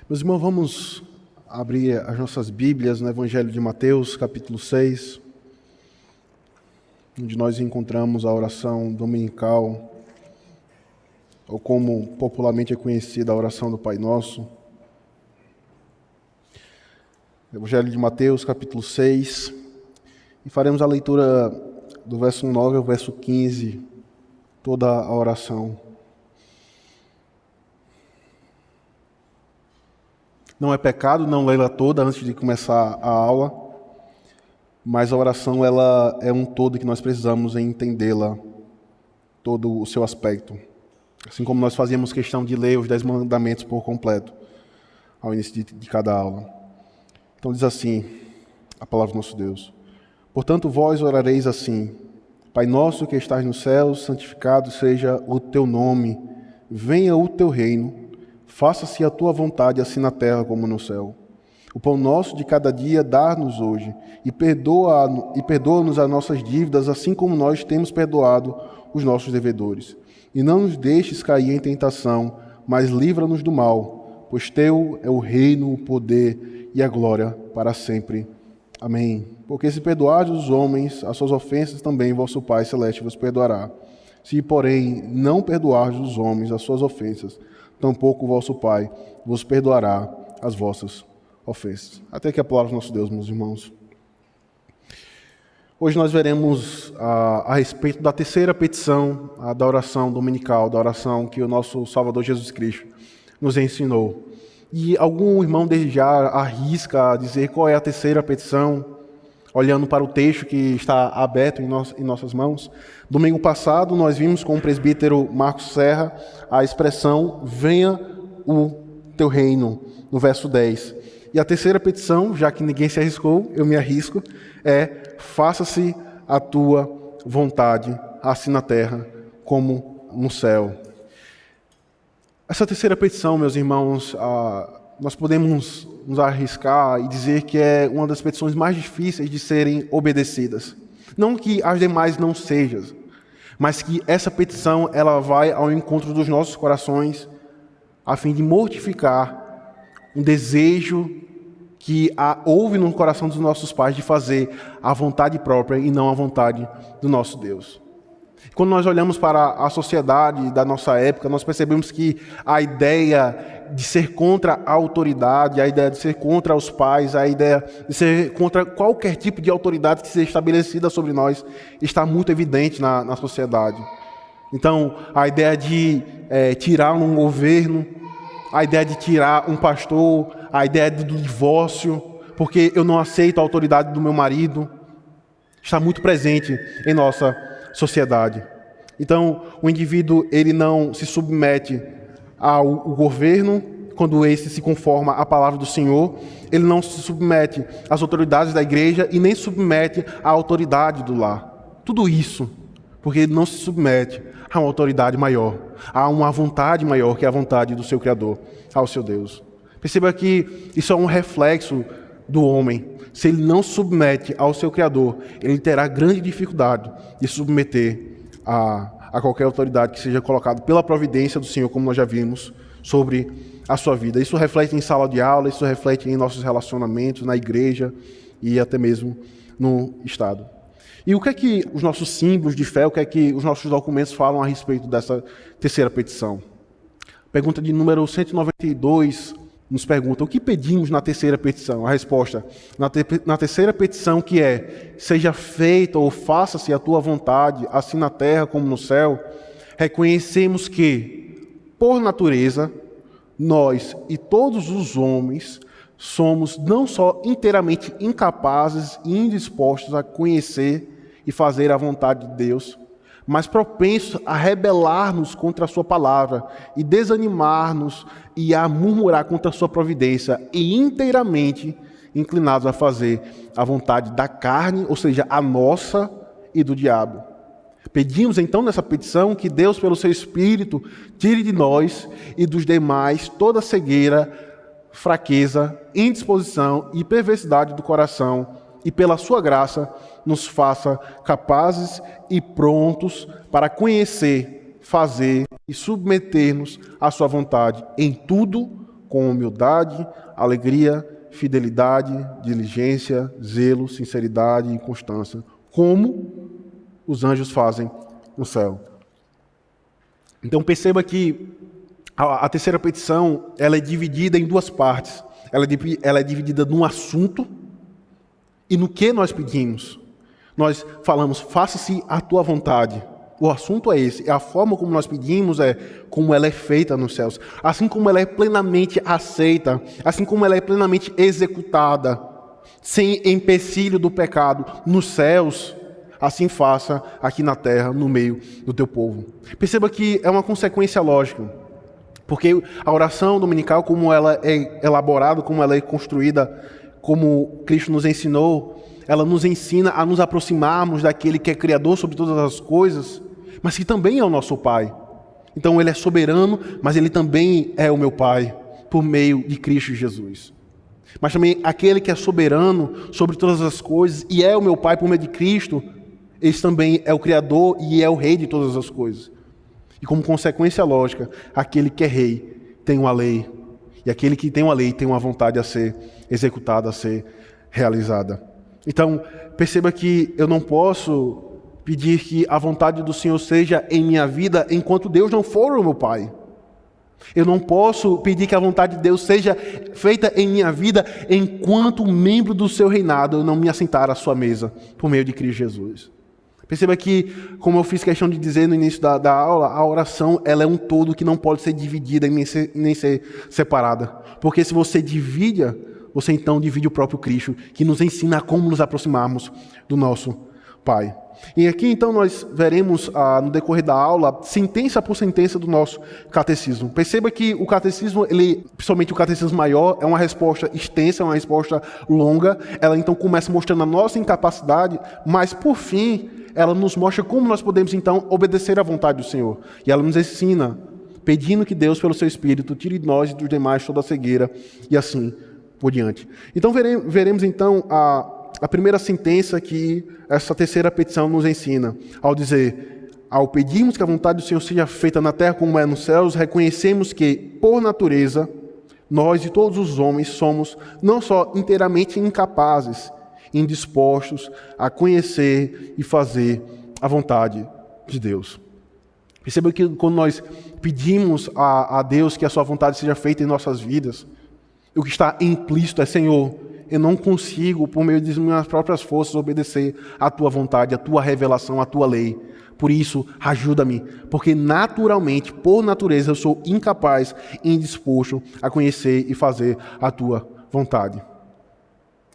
Meus irmãos, vamos abrir as nossas Bíblias no Evangelho de Mateus, capítulo 6, onde nós encontramos a oração dominical, ou como popularmente é conhecida, a oração do Pai Nosso. Evangelho de Mateus, capítulo 6, e faremos a leitura do verso 9 ao verso 15, toda a oração. Não é pecado não lê-la toda antes de começar a aula, mas a oração ela é um todo que nós precisamos entendê-la, todo o seu aspecto. Assim como nós fazíamos questão de ler os 10 mandamentos por completo, ao início de cada aula. Então diz assim, a palavra do nosso Deus. Portanto, vós orareis assim: Pai nosso que estás nos céus, santificado seja o teu nome, venha o teu reino, faça-se a tua vontade, assim na terra como no céu. O pão nosso de cada dia dá-nos hoje, e perdoa-nos as nossas dívidas, assim como nós temos perdoado os nossos devedores. E não nos deixes cair em tentação, mas livra-nos do mal, pois teu é o reino, o poder e a glória para sempre. Amém. Porque se perdoardes os homens as suas ofensas, também vosso Pai Celeste vos perdoará. Se, porém, não perdoardes os homens as suas ofensas, tampouco o vosso Pai vos perdoará as vossas ofensas. Até que a palavra do nosso Deus, meus irmãos. Hoje nós veremos a respeito da terceira petição da oração dominical, da oração que o nosso Salvador Jesus Cristo nos ensinou. E algum irmão desde já arrisca a dizer qual é a terceira petição, olhando para o texto que está aberto em nossas mãos. Domingo passado nós vimos com o presbítero Marcos Serra a expressão venha o teu reino, no verso 10. E a terceira petição, já que ninguém se arriscou, eu me arrisco, é faça-se a tua vontade, assim na terra como no céu. Essa terceira petição, meus irmãos, nós podemos nos arriscar e dizer que é uma das petições mais difíceis de serem obedecidas. Não que as demais não sejam, mas que essa petição ela vai ao encontro dos nossos corações a fim de mortificar um desejo que houve no coração dos nossos pais de fazer a vontade própria e não a vontade do nosso Deus. Quando nós olhamos para a sociedade da nossa época, nós percebemos que a ideia de ser contra a autoridade, a ideia de ser contra os pais, a ideia de ser contra qualquer tipo de autoridade que seja estabelecida sobre nós, está muito evidente na sociedade. Então, a ideia de tirar um governo, a ideia de tirar um pastor, a ideia do divórcio, porque eu não aceito a autoridade do meu marido, está muito presente em nossa sociedade. Então, o indivíduo ele não se submete ao governo quando esse se conforma à palavra do Senhor, ele não se submete às autoridades da igreja e nem se submete à autoridade do lar. Tudo isso porque ele não se submete a uma autoridade maior, a uma vontade maior que é a vontade do seu Criador, ao seu Deus. Perceba que isso é um reflexo do homem. Se ele não submete ao seu Criador, ele terá grande dificuldade de submeter a qualquer autoridade que seja colocada pela providência do Senhor, como nós já vimos, sobre a sua vida. Isso reflete em sala de aula, isso reflete em nossos relacionamentos, na igreja e até mesmo no Estado. E o que é que os nossos símbolos de fé, o que é que os nossos documentos falam a respeito dessa terceira petição? Pergunta de número 192 nos pergunta, o que pedimos na terceira petição? A resposta, na terceira petição que é, seja feita ou faça-se a tua vontade, assim na terra como no céu, reconhecemos que, por natureza, nós e todos os homens somos não só inteiramente incapazes e indispostos a conhecer e fazer a vontade de Deus, mas propensos a rebelar-nos contra a sua palavra e desanimar-nos e a murmurar contra a sua providência e inteiramente inclinados a fazer a vontade da carne, ou seja, a nossa e do diabo. Pedimos então nessa petição que Deus, pelo seu Espírito, tire de nós e dos demais toda cegueira, fraqueza, indisposição e perversidade do coração e pela sua graça nos faça capazes e prontos para conhecer, fazer e submeter-nos à sua vontade em tudo com humildade, alegria, fidelidade, diligência, zelo, sinceridade e constância, como os anjos fazem no céu. Então perceba que a terceira petição, ela é dividida em duas partes. Ela é dividida num assunto e no que nós pedimos. Nós falamos, faça-se a tua vontade. O assunto é esse. A forma como nós pedimos é como ela é feita nos céus. Assim como ela é plenamente aceita, assim como ela é plenamente executada, sem empecilho do pecado nos céus, assim faça aqui na terra, no meio do teu povo. Perceba que é uma consequência lógica. Porque a oração dominical, como ela é elaborada, como ela é construída, como Cristo nos ensinou, ela nos ensina a nos aproximarmos daquele que é Criador sobre todas as coisas, mas que também é o nosso Pai. Então Ele é soberano, mas Ele também é o meu Pai, por meio de Cristo Jesus. Mas também aquele que é soberano sobre todas as coisas e é o meu Pai por meio de Cristo, Ele também é o Criador e é o Rei de todas as coisas. E como consequência lógica, aquele que é rei tem uma lei. E aquele que tem uma lei tem uma vontade a ser executada, a ser realizada. Então, perceba que eu não posso pedir que a vontade do Senhor seja em minha vida enquanto Deus não for o meu Pai. Eu não posso pedir que a vontade de Deus seja feita em minha vida enquanto membro do seu reinado eu não me assentar à sua mesa por meio de Cristo Jesus. Perceba que, como eu fiz questão de dizer no início da aula, a oração ela é um todo que não pode ser dividida e nem ser separada. Porque se você divide, você então divide o próprio Cristo, que nos ensina a como nos aproximarmos do nosso Pai. E aqui então nós veremos no decorrer da aula, sentença por sentença do nosso catecismo. Perceba que o catecismo, principalmente o catecismo maior, é uma resposta extensa, é uma resposta longa. Ela então começa mostrando a nossa incapacidade, mas por fim ela nos mostra como nós podemos então obedecer à vontade do Senhor. E ela nos ensina, pedindo que Deus, pelo seu Espírito, tire de nós e dos demais toda a cegueira, e assim por diante. Então veremos então a primeira sentença que essa terceira petição nos ensina, ao dizer, ao pedirmos que a vontade do Senhor seja feita na terra como é nos céus, reconhecemos que, por natureza, nós e todos os homens somos não só inteiramente incapazes, indispostos a conhecer e fazer a vontade de Deus. Perceba que quando nós pedimos a Deus que a sua vontade seja feita em nossas vidas, o que está implícito é, Senhor, eu não consigo, por meio das minhas próprias forças, obedecer à tua vontade, à tua revelação, à tua lei. Por isso, ajuda-me, porque naturalmente, por natureza, eu sou incapaz e indisposto a conhecer e fazer a tua vontade.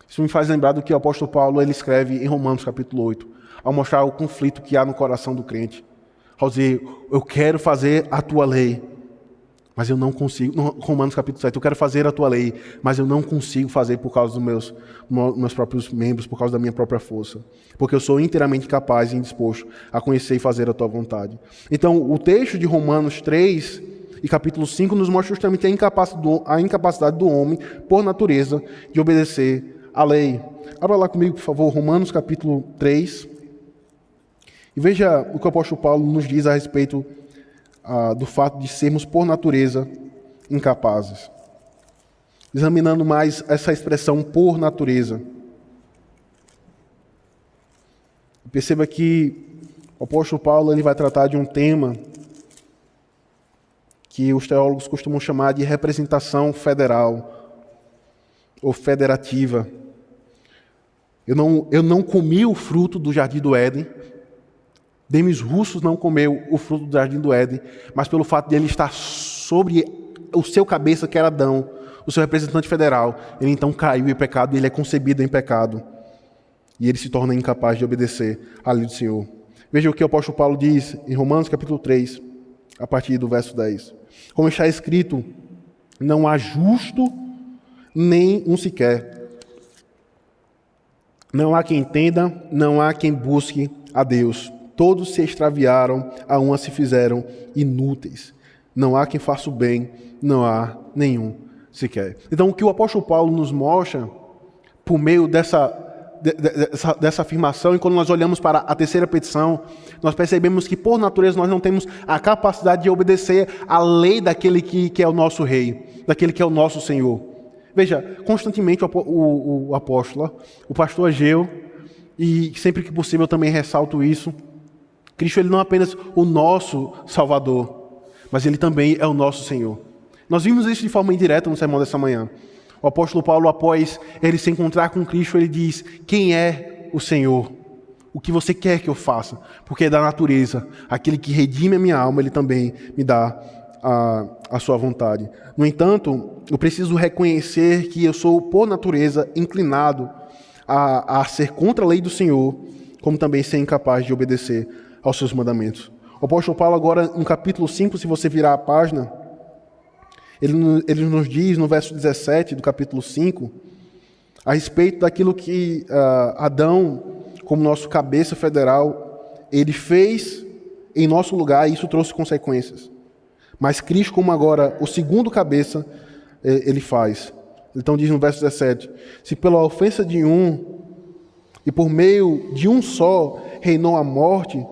Isso me faz lembrar do que o apóstolo Paulo ele escreve em Romanos capítulo 8, ao mostrar o conflito que há no coração do crente. Ao dizer, eu quero fazer a tua lei, mas eu não consigo. No Romanos capítulo 7, eu quero fazer a tua lei, mas eu não consigo fazer por causa dos meus próprios membros, por causa da minha própria força. Porque eu sou inteiramente capaz e indisposto a conhecer e fazer a tua vontade. Então, o texto de Romanos 3 e capítulo 5 nos mostra justamente a incapacidade do homem, por natureza, de obedecer a lei. Abra lá comigo, por favor, Romanos capítulo 3. E veja o que o apóstolo Paulo nos diz a respeito do fato de sermos, por natureza, incapazes. Examinando mais essa expressão por natureza. Perceba que o apóstolo Paulo ele vai tratar de um tema que os teólogos costumam chamar de representação federal ou federativa. Eu não comi o fruto do jardim do Éden. Demis Roussos não comeu o fruto do jardim do Éden, mas pelo fato de ele estar sobre o seu cabeça, que era Adão, o seu representante federal, ele então caiu em pecado e ele é concebido em pecado. E ele se torna incapaz de obedecer à lei do Senhor. Veja o que o apóstolo Paulo diz em Romanos capítulo 3, a partir do verso 10. Como está escrito, não há justo nem um sequer. Não há quem entenda, não há quem busque a Deus. Todos se extraviaram, a uma se fizeram inúteis. Não há quem faça o bem, não há nenhum sequer. Então, o que o apóstolo Paulo nos mostra, por meio dessa afirmação, e quando nós olhamos para a terceira petição, nós percebemos que, por natureza, nós não temos a capacidade de obedecer à lei daquele que é o nosso rei. daquele que é o nosso Senhor. Veja, constantemente o apóstolo, o pastor Ageu, e sempre que possível eu também ressalto isso, Cristo ele não é apenas o nosso Salvador, mas ele também é o nosso Senhor. Nós vimos isso de forma indireta no sermão dessa manhã. O apóstolo Paulo, após ele se encontrar com Cristo, ele diz: quem é o Senhor? O que você quer que eu faça? Porque é da natureza. Aquele que redime a minha alma, ele também me dá a sua vontade. No entanto, eu preciso reconhecer que eu sou, por natureza, inclinado a ser contra a lei do Senhor, como também ser incapaz de obedecer aos seus mandamentos. O apóstolo Paulo agora, no capítulo 5, se você virar a página, ele nos diz, no verso 17 do capítulo 5, a respeito daquilo que Adão, como nosso cabeça federal, ele fez em nosso lugar, e isso trouxe consequências. Mas Cristo, como agora o segundo cabeça, ele faz. Então diz no verso 17, se pela ofensa de um, e por meio de um só, reinou a morte,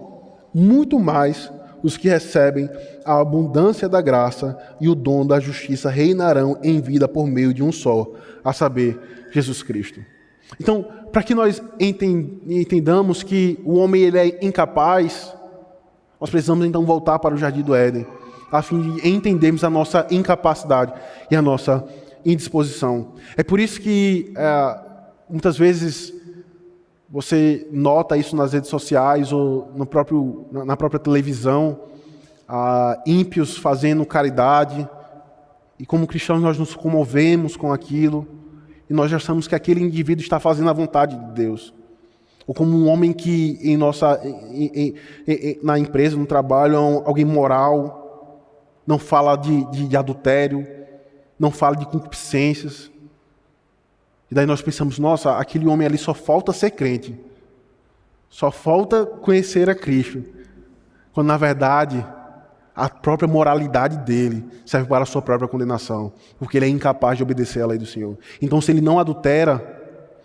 muito mais os que recebem a abundância da graça e o dom da justiça reinarão em vida por meio de um só, a saber, Jesus Cristo. Então, para que nós entendamos que o homem ele é incapaz, nós precisamos então voltar para o Jardim do Éden, a fim de entendermos a nossa incapacidade e a nossa indisposição. É por isso que muitas vezes você nota isso nas redes sociais ou na própria televisão, ímpios fazendo caridade, e como cristãos nós nos comovemos com aquilo, e nós achamos que aquele indivíduo está fazendo a vontade de Deus. Ou como um homem que na empresa, no trabalho, é alguém moral, não fala de adultério, não fala de concupiscências. E daí nós pensamos, nossa, aquele homem ali só falta ser crente. Só falta conhecer a Cristo. Quando na verdade, a própria moralidade dele serve para a sua própria condenação. Porque ele é incapaz de obedecer à lei do Senhor. Então se ele não adultera,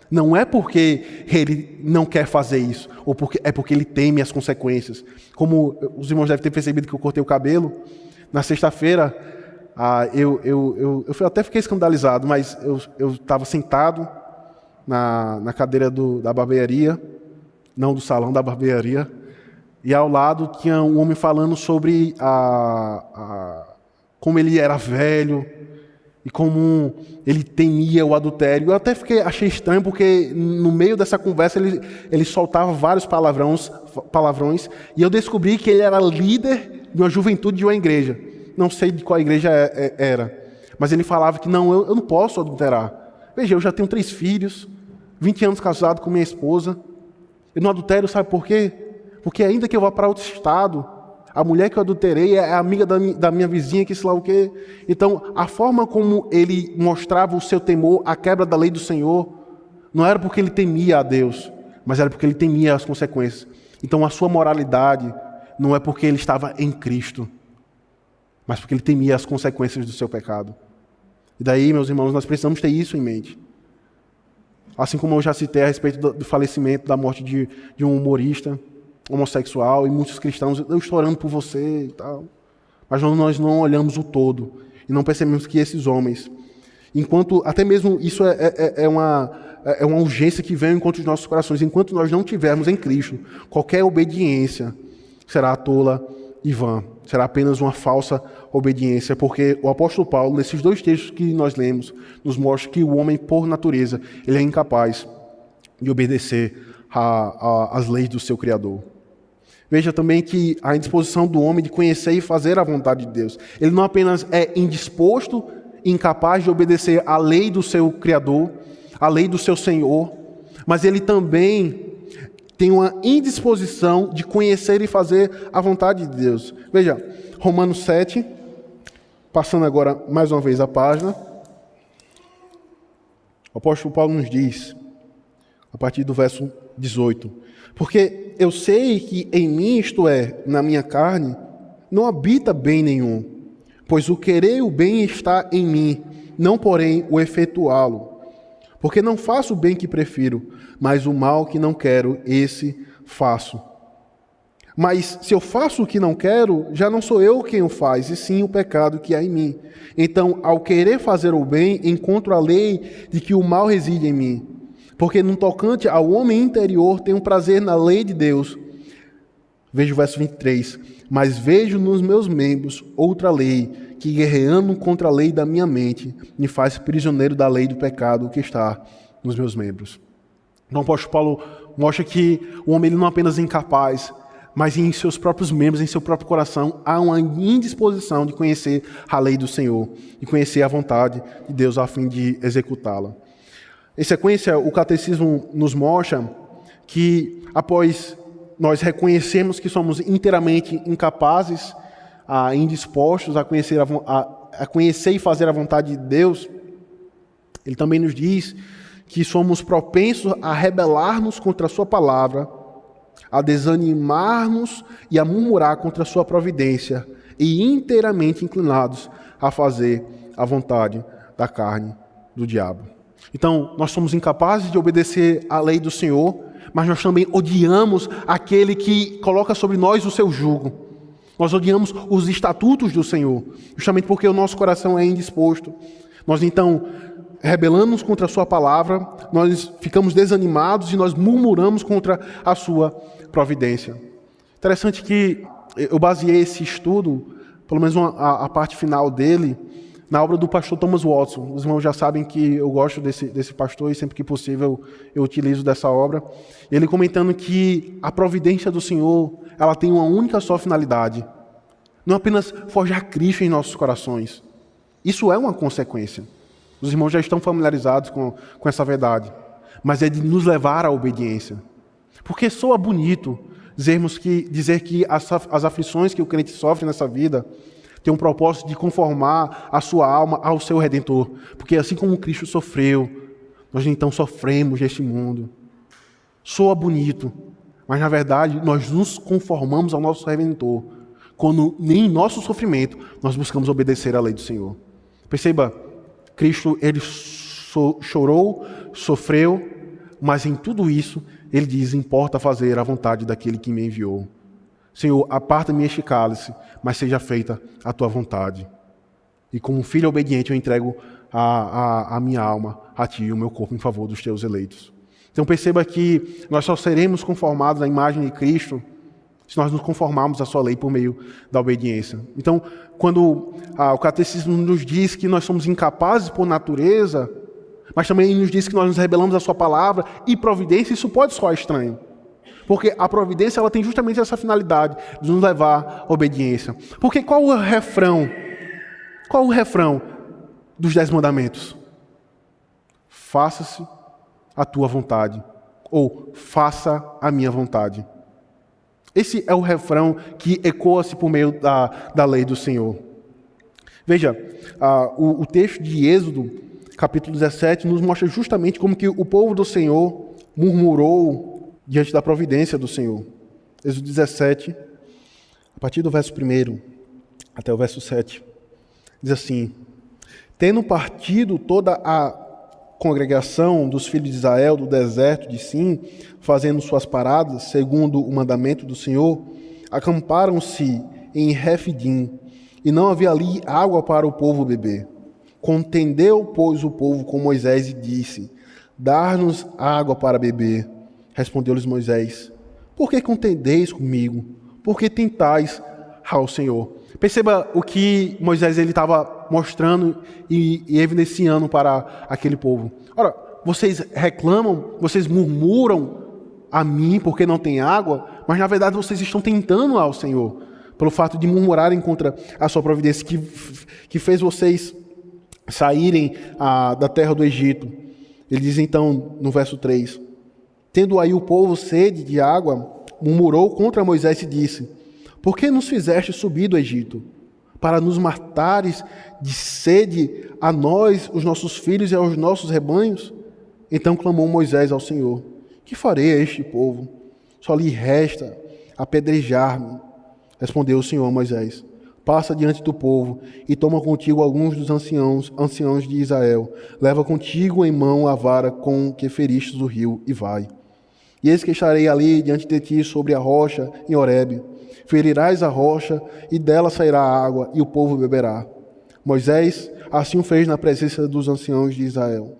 não é porque ele não quer fazer isso, ou é porque ele teme as consequências. Como os irmãos devem ter percebido que eu cortei o cabelo, na sexta-feira, eu até fiquei escandalizado, mas eu estava sentado na cadeira da barbearia, não do salão, da barbearia, e ao lado tinha um homem falando sobre como ele era velho e como ele temia o adultério. Eu até achei estranho, porque no meio dessa conversa ele soltava vários palavrões, e eu descobri que ele era líder de uma juventude de uma igreja. Não sei de qual igreja era, mas ele falava que não, eu não posso adulterar. Veja, eu já tenho 3 filhos, 20 anos casado com minha esposa. Eu não adultero, sabe por quê? Porque ainda que eu vá para outro estado, a mulher que eu adulterei é amiga da minha vizinha, que sei lá o quê. Então, a forma como ele mostrava o seu temor à quebra da lei do Senhor, não era porque ele temia a Deus, mas era porque ele temia as consequências. Então, a sua moralidade não é porque ele estava em Cristo, mas porque ele temia as consequências do seu pecado. E daí, meus irmãos, nós precisamos ter isso em mente. Assim como eu já citei a respeito do falecimento, da morte de um humorista homossexual, e muitos cristãos, eu estou orando por você e tal. Mas nós não olhamos o todo, e não percebemos que esses homens, enquanto, até mesmo isso é uma urgência que vem ao encontro dos nossos corações, enquanto nós não tivermos em Cristo, qualquer obediência será tola e vã, será apenas uma falsa obediência, porque o apóstolo Paulo, nesses 2 textos que nós lemos, nos mostra que o homem, por natureza, ele é incapaz de obedecer às leis do seu Criador. Veja também que a indisposição do homem de conhecer e fazer a vontade de Deus. Ele não apenas é indisposto, incapaz de obedecer à lei do seu Criador, à lei do seu Senhor, mas ele também tem uma indisposição de conhecer e fazer a vontade de Deus. Veja, Romanos 7, passando agora mais uma vez a página, o apóstolo Paulo nos diz, a partir do verso 18, porque eu sei que em mim, isto é, na minha carne, não habita bem nenhum, pois o querer o bem está em mim, não porém o efetuá-lo. Porque não faço o bem que prefiro, mas o mal que não quero, esse faço. Mas se eu faço o que não quero, já não sou eu quem o faz, e sim o pecado que há em mim. Então, ao querer fazer o bem, encontro a lei de que o mal reside em mim. Porque no tocante ao homem interior, tenho prazer na lei de Deus. Veja o verso 23. Mas vejo nos meus membros outra lei, que guerreando contra a lei da minha mente, me faz prisioneiro da lei do pecado que está nos meus membros. Então o apóstolo Paulo mostra que o homem ele não é apenas incapaz, mas em seus próprios membros, em seu próprio coração, há uma indisposição de conhecer a lei do Senhor, de conhecer a vontade de Deus a fim de executá-la. Em sequência, o catecismo nos mostra que, após nós reconhecermos que somos inteiramente incapazes, indispostos a conhecer e fazer a vontade de Deus, ele também nos diz que somos propensos a rebelar-nos contra a sua palavra, a desanimar-nos e a murmurar contra a sua providência, e inteiramente inclinados a fazer a vontade da carne do diabo. Então, nós somos incapazes de obedecer à lei do Senhor, mas nós também odiamos aquele que coloca sobre nós o seu jugo. Nós odiamos os estatutos do Senhor, justamente porque o nosso coração é indisposto. Nós, então, rebelamos contra a sua palavra, nós ficamos desanimados e nós murmuramos contra a sua providência. Interessante que eu baseei esse estudo, pelo menos a parte final dele, na obra do pastor Thomas Watson. Os irmãos já sabem que eu gosto desse pastor e sempre que possível eu utilizo dessa obra. Ele comentando que a providência do Senhor, ela tem uma única só finalidade. Não apenas forjar Cristo em nossos corações. Isso é uma consequência. Os irmãos já estão familiarizados com essa verdade. Mas é de nos levar à obediência. Porque soa bonito dizer que as aflições que o crente sofre nessa vida tem um propósito de conformar a sua alma ao seu Redentor. Porque assim como Cristo sofreu, nós então sofremos neste mundo. Soa bonito, mas na verdade nós nos conformamos ao nosso Redentor, quando nem em nosso sofrimento nós buscamos obedecer à lei do Senhor. Perceba, Cristo ele chorou, sofreu, mas em tudo isso ele diz, importa fazer a vontade daquele que me enviou. Senhor, aparta-me este cálice, mas seja feita a tua vontade. E como filho obediente eu entrego a minha alma a ti e o meu corpo em favor dos teus eleitos. Então perceba que nós só seremos conformados à imagem de Cristo se nós nos conformarmos à sua lei por meio da obediência. Então, quando o catecismo nos diz que nós somos incapazes por natureza, mas também nos diz que nós nos rebelamos à sua palavra e providência, isso pode soar estranho. Porque a providência ela tem justamente essa finalidade de nos levar à obediência. Porque qual o refrão? Qual o refrão dos 10 mandamentos? Faça-se a tua vontade. Ou faça a minha vontade. Esse é o refrão que ecoa-se por meio da lei do Senhor. Veja, o texto de Êxodo, capítulo 17, nos mostra justamente como que o povo do Senhor murmurou diante da providência do Senhor. Êxodo 17, a partir do verso 1 até o verso 7, diz assim: tendo partido toda a congregação dos filhos de Israel do deserto de Sim, fazendo suas paradas, segundo o mandamento do Senhor, acamparam-se em Refidim, e não havia ali água para o povo beber. Contendeu, pois, o povo com Moisés e disse: dar-nos água para beber. Respondeu-lhes Moisés: por que contendeis comigo? Por que tentais ao Senhor? Perceba o que Moisés estava mostrando e evidenciando para aquele povo. Ora, vocês reclamam, vocês murmuram a mim porque não tem água, mas na verdade vocês estão tentando ao Senhor, pelo fato de murmurarem contra a sua providência, que fez vocês saírem da terra do Egito. Ele diz então no verso 3: tendo aí o povo sede de água, murmurou contra Moisés e disse: por que nos fizeste subir do Egito? Para nos matares de sede a nós, os nossos filhos e aos nossos rebanhos? Então clamou Moisés ao Senhor: que farei a este povo? Só lhe resta apedrejar-me. Respondeu o Senhor a Moisés: passa diante do povo e toma contigo alguns dos anciãos de Israel. Leva contigo em mão a vara com que feristes o rio e vai. E eis que estarei ali diante de ti sobre a rocha em Horebe. Ferirás a rocha, e dela sairá água, e o povo beberá. Moisés assim o fez na presença dos anciãos de Israel.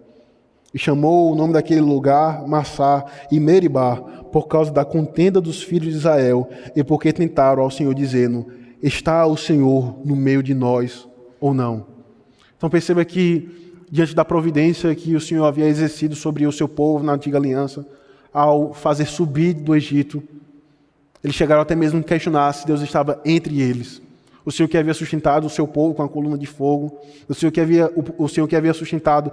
E chamou o nome daquele lugar Massá e Meribá, por causa da contenda dos filhos de Israel, e porque tentaram ao Senhor, dizendo: está o Senhor no meio de nós, ou não? Então perceba que, diante da providência que o Senhor havia exercido sobre o seu povo na antiga aliança, ao fazer subir do Egito, eles chegaram até mesmo a questionar se Deus estava entre eles. O Senhor que havia sustentado o seu povo com a coluna de fogo, o Senhor que havia sustentado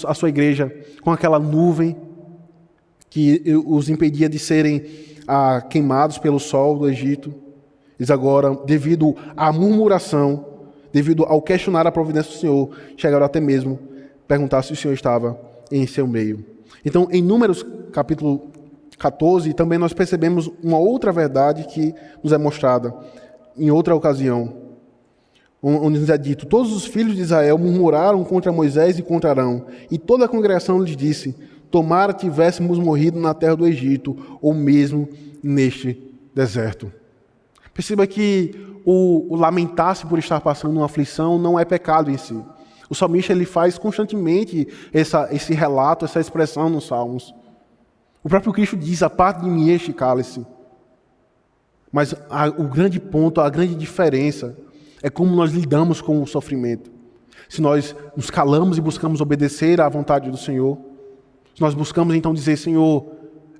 a sua igreja com aquela nuvem que os impedia de serem queimados pelo sol do Egito. Eles agora, devido à murmuração, devido ao questionar a providência do Senhor, chegaram até mesmo a perguntar se o Senhor estava em seu meio. Então, em Números capítulo 14, também nós percebemos uma outra verdade que nos é mostrada em outra ocasião, onde nos é dito: todos os filhos de Israel murmuraram contra Moisés e contra Arão, e toda a congregação lhes disse: tomara tivéssemos morrido na terra do Egito, ou mesmo neste deserto. Perceba que o lamentar-se por estar passando uma aflição não é pecado em si. O salmista ele faz constantemente esse relato, essa expressão nos Salmos. O próprio Cristo diz: aparte de mim este cálice. Mas o grande ponto, a grande diferença é como nós lidamos com o sofrimento. Se nós nos calamos e buscamos obedecer à vontade do Senhor, se nós buscamos então dizer: Senhor,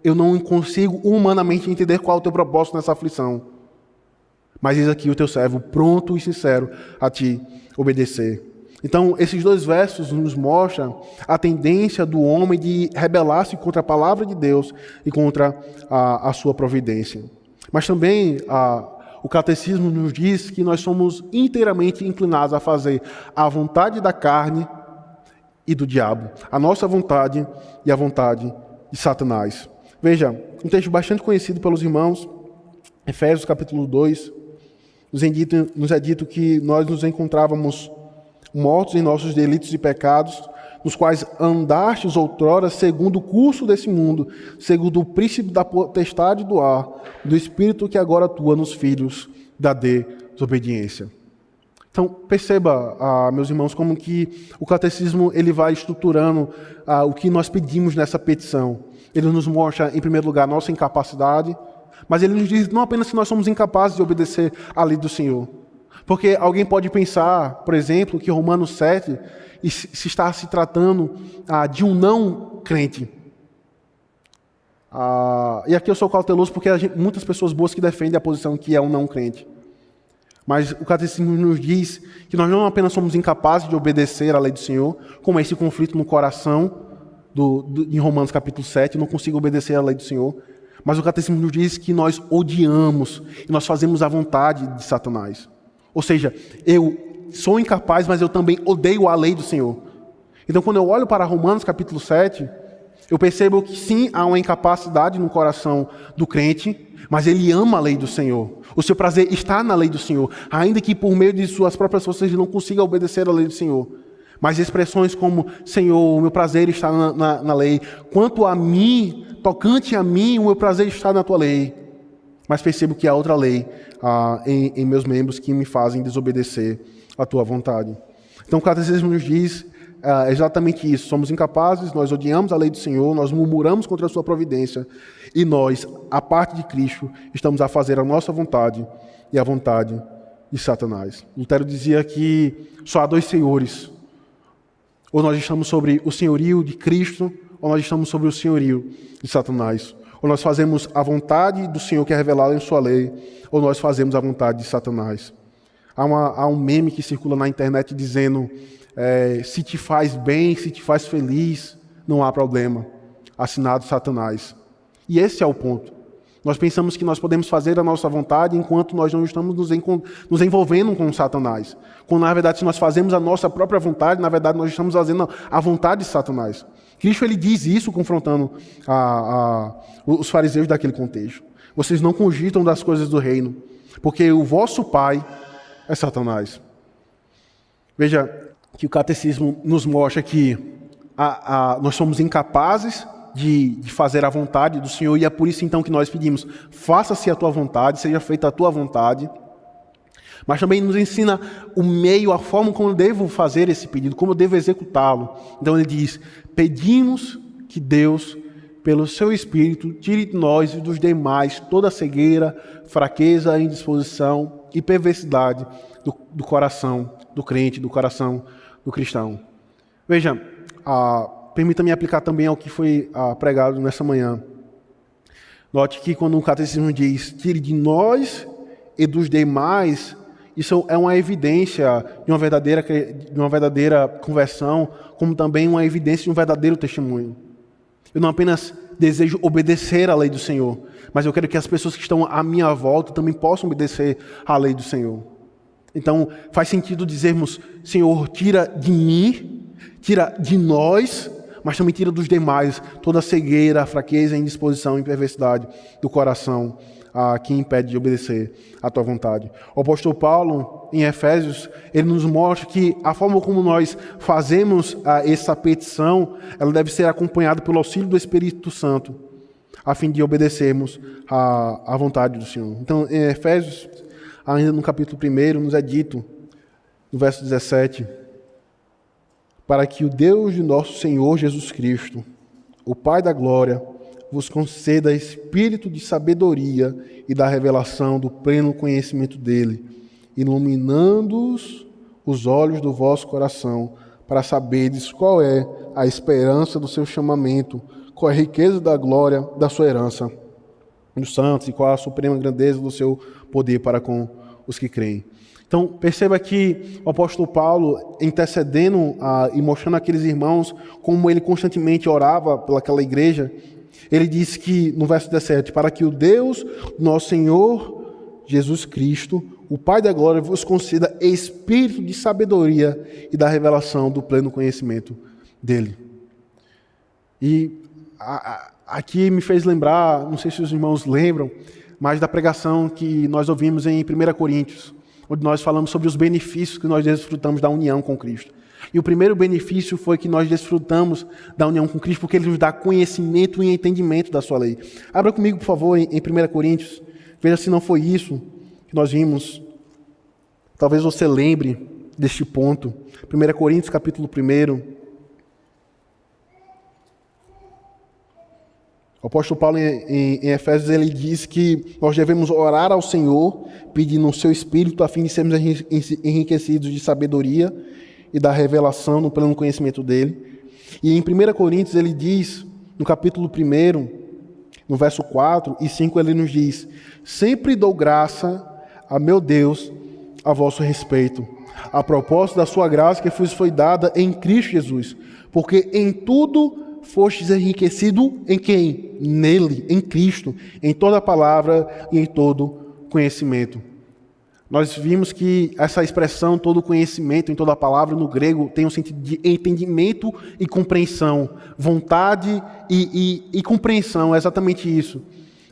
eu não consigo humanamente entender qual é o teu propósito nessa aflição, mas eis aqui o teu servo pronto e sincero a te obedecer. Então, esses dois versos nos mostram a tendência do homem de rebelar-se contra a palavra de Deus e contra a sua providência. Mas também o catecismo nos diz que nós somos inteiramente inclinados a fazer a vontade da carne e do diabo, a nossa vontade e a vontade de Satanás. Veja, um texto bastante conhecido pelos irmãos, Efésios capítulo 2, nos é dito que nós nos encontrávamos mortos em nossos delitos e pecados, nos quais andastes outrora segundo o curso desse mundo, segundo o príncipe da potestade do ar, do espírito que agora atua nos filhos da desobediência. Então, perceba, meus irmãos, como que o catecismo ele vai estruturando o que nós pedimos nessa petição. Ele nos mostra, em primeiro lugar, a nossa incapacidade, mas ele nos diz não apenas que nós somos incapazes de obedecer à lei do Senhor. Porque alguém pode pensar, por exemplo, que Romanos 7 se está se tratando de um não crente. E aqui eu sou cauteloso porque muitas pessoas boas que defendem a posição que é um não crente. Mas o catecismo nos diz que nós não apenas somos incapazes de obedecer à lei do Senhor, como é esse conflito no coração em Romanos capítulo 7, eu não consigo obedecer à lei do Senhor, mas o catecismo nos diz que nós odiamos e nós fazemos a vontade de Satanás. Ou seja, eu sou incapaz, mas eu também odeio a lei do Senhor. Então, quando eu olho para Romanos capítulo 7, eu percebo que sim, há uma incapacidade no coração do crente, mas ele ama a lei do Senhor. O seu prazer está na lei do Senhor, ainda que por meio de suas próprias forças ele não consiga obedecer à lei do Senhor. Mas expressões como: Senhor, o meu prazer está na lei. Quanto a mim, tocante a mim, o meu prazer está na tua lei. Mas percebo que há outra lei em meus membros que me fazem desobedecer à tua vontade. Então o catecismo nos diz exatamente isso. Somos incapazes, nós odiamos a lei do Senhor, nós murmuramos contra a sua providência, e nós, a parte de Cristo, estamos a fazer a nossa vontade e a vontade de Satanás. Lutero dizia que só há dois senhores. Ou nós estamos sobre o senhorio de Cristo, ou nós estamos sobre o senhorio de Satanás. Ou nós fazemos a vontade do Senhor que é revelada em sua lei, ou nós fazemos a vontade de Satanás. Há um meme que circula na internet dizendo: se te faz bem, se te faz feliz, não há problema. Assinado Satanás. E esse é o ponto. Nós pensamos que nós podemos fazer a nossa vontade enquanto nós não estamos nos envolvendo com Satanás. Quando, na verdade, se nós fazemos a nossa própria vontade, na verdade, nós estamos fazendo a vontade de Satanás. Cristo ele diz isso confrontando os fariseus daquele contexto. Vocês não cogitam das coisas do reino, porque o vosso pai é Satanás. Veja que o catecismo nos mostra que nós somos incapazes de fazer a vontade do Senhor, e é por isso então que nós pedimos: faça-se a tua vontade, seja feita a tua vontade. Mas também nos ensina o meio, a forma como eu devo fazer esse pedido, como eu devo executá-lo. Então ele diz: pedimos que Deus, pelo seu Espírito, tire de nós e dos demais toda a cegueira, fraqueza, indisposição e perversidade do coração do crente, do coração do cristão. Veja, permita-me aplicar também ao que foi pregado nessa manhã. Note que quando o catecismo diz: tire de nós e dos demais, isso é uma evidência de uma verdadeira conversão, como também uma evidência de um verdadeiro testemunho. Eu não apenas desejo obedecer à lei do Senhor, mas eu quero que as pessoas que estão à minha volta também possam obedecer à lei do Senhor. Então, faz sentido dizermos: Senhor, tira de mim, tira de nós, mas também tira dos demais toda a cegueira, a fraqueza, a indisposição e perversidade do coração que impede de obedecer à tua vontade. O apóstolo Paulo, em Efésios, ele nos mostra que a forma como nós fazemos essa petição, ela deve ser acompanhada pelo auxílio do Espírito Santo, a fim de obedecermos à vontade do Senhor. Então, em Efésios, ainda no capítulo 1, nos é dito, no verso 17, para que o Deus de nosso Senhor Jesus Cristo, o Pai da glória, vos conceda espírito de sabedoria e da revelação do pleno conhecimento dele, iluminando-os os olhos do vosso coração, para saberdes qual é a esperança do seu chamamento, qual é a riqueza da glória da sua herança dos santos e qual a suprema grandeza do seu poder para com os que creem. Então, perceba que o apóstolo Paulo, intercedendo e mostrando àqueles irmãos como ele constantemente orava pelaquela igreja, ele diz que, no verso 17, para que o Deus, nosso Senhor Jesus Cristo, o Pai da glória, vos conceda espírito de sabedoria e da revelação do pleno conhecimento dele. E aqui me fez lembrar, não sei se os irmãos lembram, mas da pregação que nós ouvimos em 1 Coríntios, onde nós falamos sobre os benefícios que nós desfrutamos da união com Cristo. E o primeiro benefício foi que nós desfrutamos da união com Cristo, porque Ele nos dá conhecimento e entendimento da sua lei. Abra comigo, por favor, em 1 Coríntios. Veja se não foi isso que nós vimos. Talvez você lembre deste ponto. 1 Coríntios, capítulo 1. O apóstolo Paulo, em Efésios, ele diz que nós devemos orar ao Senhor, pedindo o seu Espírito, a fim de sermos enriquecidos de sabedoria e da revelação no pleno conhecimento dele. E em 1 Coríntios ele diz, no capítulo 1, no verso 4 e 5, ele nos diz: sempre dou graça a meu Deus a vosso respeito, a propósito da sua graça que vos foi dada em Cristo Jesus, porque em tudo fostes enriquecido em quem? Nele, em Cristo, em toda palavra e em todo conhecimento. Nós vimos que essa expressão, todo conhecimento, em toda palavra, no grego, tem um sentido de entendimento e compreensão. Vontade e compreensão, é exatamente isso.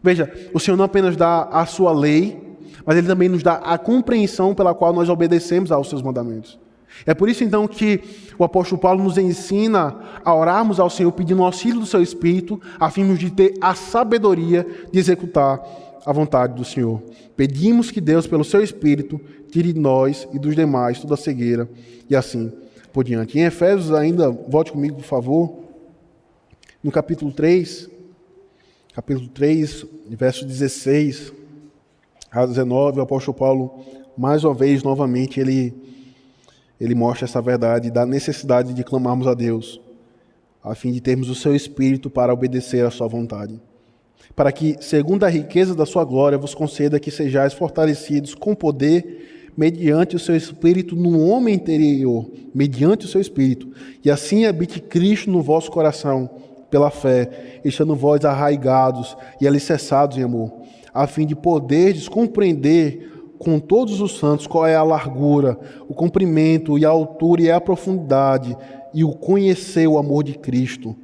Veja, o Senhor não apenas dá a sua lei, mas Ele também nos dá a compreensão pela qual nós obedecemos aos seus mandamentos. É por isso, então, que o apóstolo Paulo nos ensina a orarmos ao Senhor pedindo o auxílio do seu Espírito, a fim de ter a sabedoria de executar a vontade do Senhor. Pedimos que Deus, pelo seu Espírito, tire de nós e dos demais toda a cegueira e assim por diante. Em Efésios ainda, volte comigo, por favor, no capítulo 3, verso 16 a 19, o apóstolo Paulo, mais uma vez, novamente, ele mostra essa verdade da necessidade de clamarmos a Deus, a fim de termos o seu Espírito para obedecer à sua vontade. Para que, segundo a riqueza da sua glória, vos conceda que sejais fortalecidos com poder, mediante o seu Espírito no homem interior, mediante o seu Espírito, e assim habite Cristo no vosso coração, pela fé, estando vós arraigados e alicerçados em amor, a fim de poderdes compreender com todos os santos qual é a largura, o comprimento e a altura e a profundidade, e o conhecer o amor de Cristo,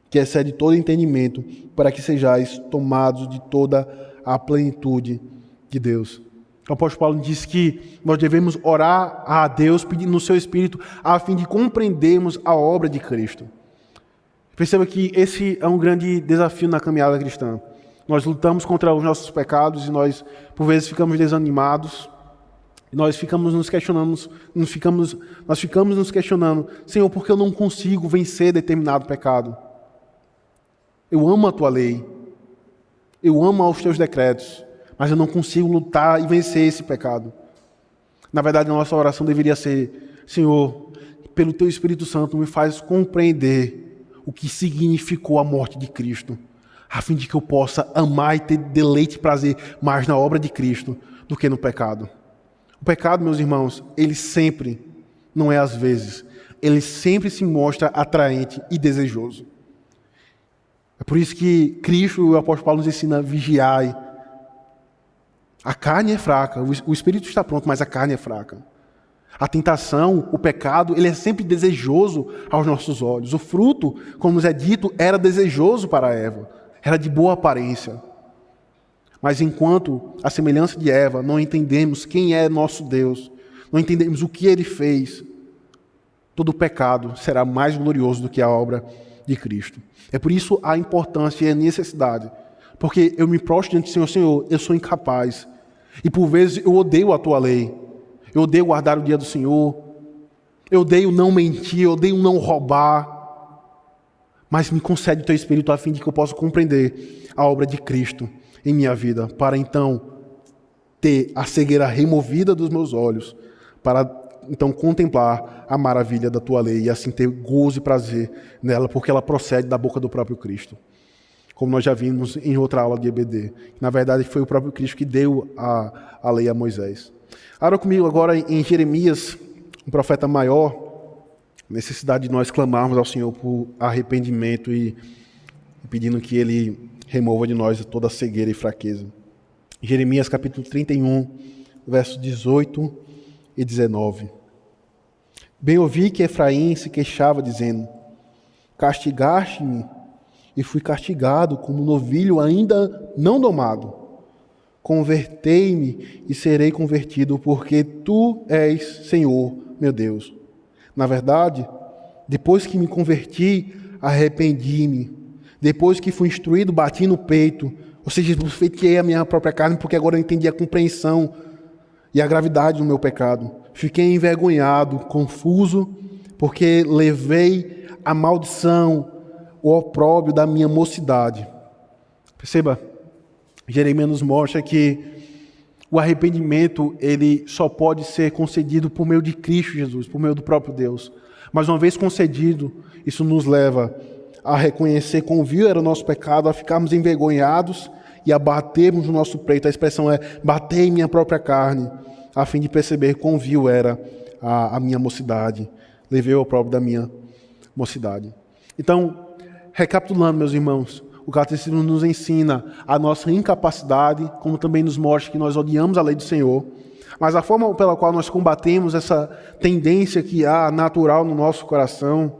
que excede todo entendimento, para que sejais tomados de toda a plenitude de Deus. O apóstolo Paulo diz que nós devemos orar a Deus pedindo no seu Espírito, a fim de compreendermos a obra de Cristo. Perceba que esse é um grande desafio na caminhada cristã. Nós lutamos contra os nossos pecados e nós, por vezes, ficamos desanimados. E nós ficamos nos questionando, Senhor, por que eu não consigo vencer determinado pecado? Eu amo a tua lei. Eu amo aos teus decretos. Mas eu não consigo lutar e vencer esse pecado. Na verdade, a nossa oração deveria ser: Senhor, pelo teu Espírito Santo, me faz compreender o que significou a morte de Cristo, a fim de que eu possa amar e ter deleite e prazer mais na obra de Cristo do que no pecado. O pecado, meus irmãos, ele sempre, não é às vezes, ele sempre se mostra atraente e desejoso. É por isso que Cristo e o apóstolo Paulo nos ensina: vigiai. A carne é fraca, o espírito está pronto, mas a carne é fraca. A tentação, o pecado, ele é sempre desejoso aos nossos olhos. O fruto, como nos é dito, era desejoso para Eva, era de boa aparência. Mas enquanto, a semelhança de Eva, não entendemos quem é nosso Deus, não entendemos o que Ele fez, todo pecado será mais glorioso do que a obra de Cristo. É por isso a importância e a necessidade, porque eu me prostro diante do Senhor: Senhor, eu sou incapaz, e por vezes eu odeio a Tua lei, eu odeio guardar o dia do Senhor, eu odeio não mentir, eu odeio não roubar, mas me concede o Teu Espírito a fim de que eu possa compreender a obra de Cristo em minha vida, para então ter a cegueira removida dos meus olhos, para então contemplar a maravilha da Tua lei e assim ter gozo e prazer nela, porque ela procede da boca do próprio Cristo. Como nós já vimos em outra aula de EBD. Na verdade, foi o próprio Cristo que deu a lei a Moisés. Abra comigo agora em Jeremias, um profeta maior, necessidade de nós clamarmos ao Senhor por arrependimento e pedindo que Ele remova de nós toda a cegueira e fraqueza. Jeremias capítulo 31, versos 18 e 19. Bem ouvi que Efraim se queixava, dizendo: castigaste-me, e fui castigado como novilho ainda não domado. Convertei-me e serei convertido, porque Tu és Senhor, meu Deus. Na verdade, depois que me converti, arrependi-me. Depois que fui instruído, bati no peito. Ou seja, feitiei a minha própria carne, porque agora eu entendi a compreensão e a gravidade do meu pecado. Fiquei envergonhado, confuso, porque levei a maldição, o opróbrio da minha mocidade. Perceba, Jeremias nos mostra que o arrependimento, ele só pode ser concedido por meio de Cristo Jesus, por meio do próprio Deus. Mas uma vez concedido, isso nos leva a reconhecer quão vil era o nosso pecado, a ficarmos envergonhados e a batermos no nosso peito. A expressão é: bater em minha própria carne, a fim de perceber quão vil era a minha mocidade. Levei o opróbrio da minha mocidade. Então, recapitulando, meus irmãos, o catecismo nos ensina a nossa incapacidade, como também nos mostra que nós odiamos a lei do Senhor, mas a forma pela qual nós combatemos essa tendência que há natural no nosso coração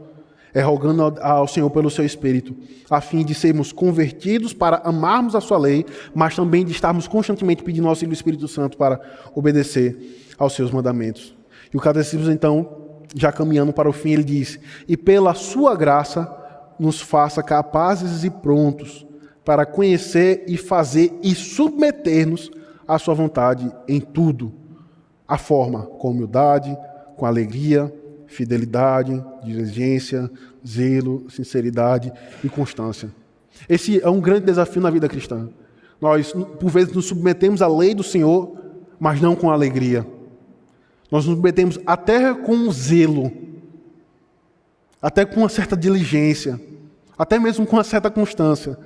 é rogando ao Senhor pelo seu Espírito, a fim de sermos convertidos para amarmos a sua lei, mas também de estarmos constantemente pedindo auxílio do Espírito Santo para obedecer aos seus mandamentos. E o catecismo, então, já caminhando para o fim, ele diz: e pela sua graça nos faça capazes e prontos para conhecer e fazer e submeter-nos à sua vontade em tudo. A forma com humildade, com alegria, fidelidade, diligência, zelo, sinceridade e constância. Esse é um grande desafio na vida cristã. Nós, por vezes, nos submetemos à lei do Senhor, mas não com alegria. Nós nos submetemos até com zelo, até com uma certa diligência, até mesmo com uma certa constância.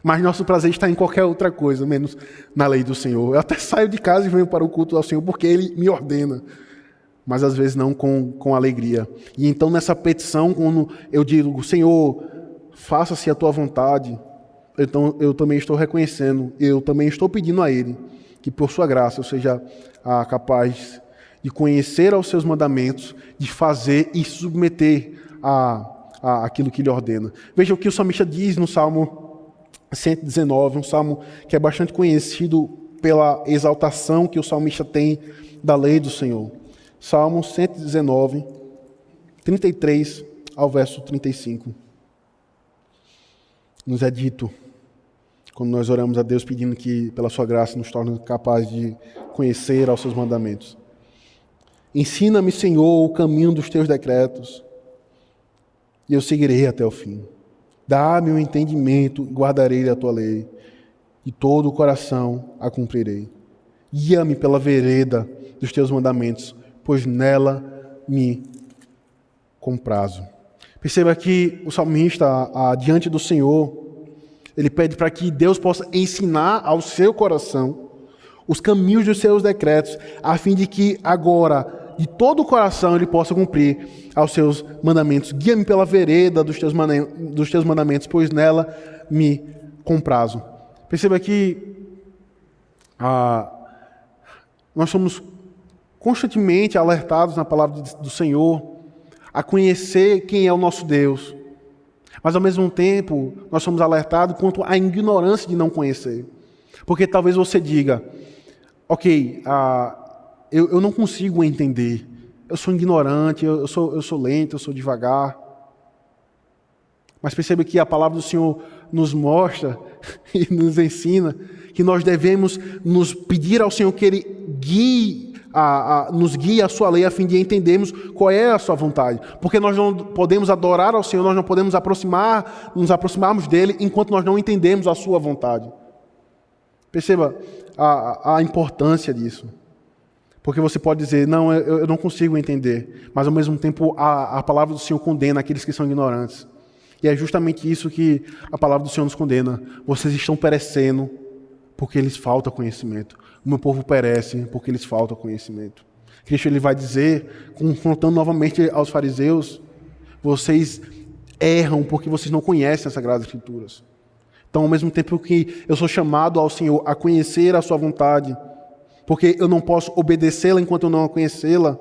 Mas nosso prazer está em qualquer outra coisa, menos na lei do Senhor. Eu até saio de casa e venho para o culto ao Senhor porque Ele me ordena, mas às vezes não com alegria. E então nessa petição, quando eu digo: Senhor, faça-se a Tua vontade, então eu também estou reconhecendo, eu também estou pedindo a Ele que por Sua graça eu seja capaz de conhecer aos Seus mandamentos, de fazer e submeter a aquilo que Ele ordena. Veja o que o salmista diz no Salmo 119, um salmo que é bastante conhecido pela exaltação que o salmista tem da lei do Senhor. Salmo 119, 33 ao verso 35. nos é dito, quando nós oramos a Deus pedindo que, pela sua graça, nos torne capazes de conhecer aos seus mandamentos. Ensina-me, Senhor, o caminho dos teus decretos, e eu seguirei até o fim. Dá-me o entendimento, guardarei a tua lei, e todo o coração a cumprirei. Guia-me pela vereda dos teus mandamentos, pois nela me comprazo. Perceba que o salmista, diante do Senhor, ele pede para que Deus possa ensinar ao seu coração os caminhos dos seus decretos, a fim de que agora, de todo o coração, ele possa cumprir aos seus mandamentos. Guia-me pela vereda dos teus mandamentos, pois nela me comprazo. Perceba que nós somos constantemente alertados na palavra do Senhor a conhecer quem é o nosso Deus. Mas, ao mesmo tempo, nós somos alertados quanto à ignorância de não conhecer. Porque talvez você diga, ok, eu não consigo entender, eu sou ignorante, eu sou lento, eu sou devagar. Mas perceba que a palavra do Senhor nos mostra e nos ensina que nós devemos nos pedir ao Senhor que Ele nos guie a sua lei a fim de entendermos qual é a sua vontade. Porque nós não podemos adorar ao Senhor, nós não podemos nos aproximarmos dEle enquanto nós não entendemos a sua vontade. Perceba a importância disso. Porque você pode dizer, não, eu não consigo entender. Mas ao mesmo tempo a palavra do Senhor condena aqueles que são ignorantes. E é justamente isso que a palavra do Senhor nos condena. Vocês estão perecendo porque lhes falta conhecimento. O meu povo perece porque lhes falta conhecimento. Cristo ele vai dizer, confrontando novamente aos fariseus, vocês erram porque vocês não conhecem as Sagradas Escrituras. Então, ao mesmo tempo que eu sou chamado ao Senhor a conhecer a sua vontade, porque eu não posso obedecê-la enquanto eu não a conhecê-la,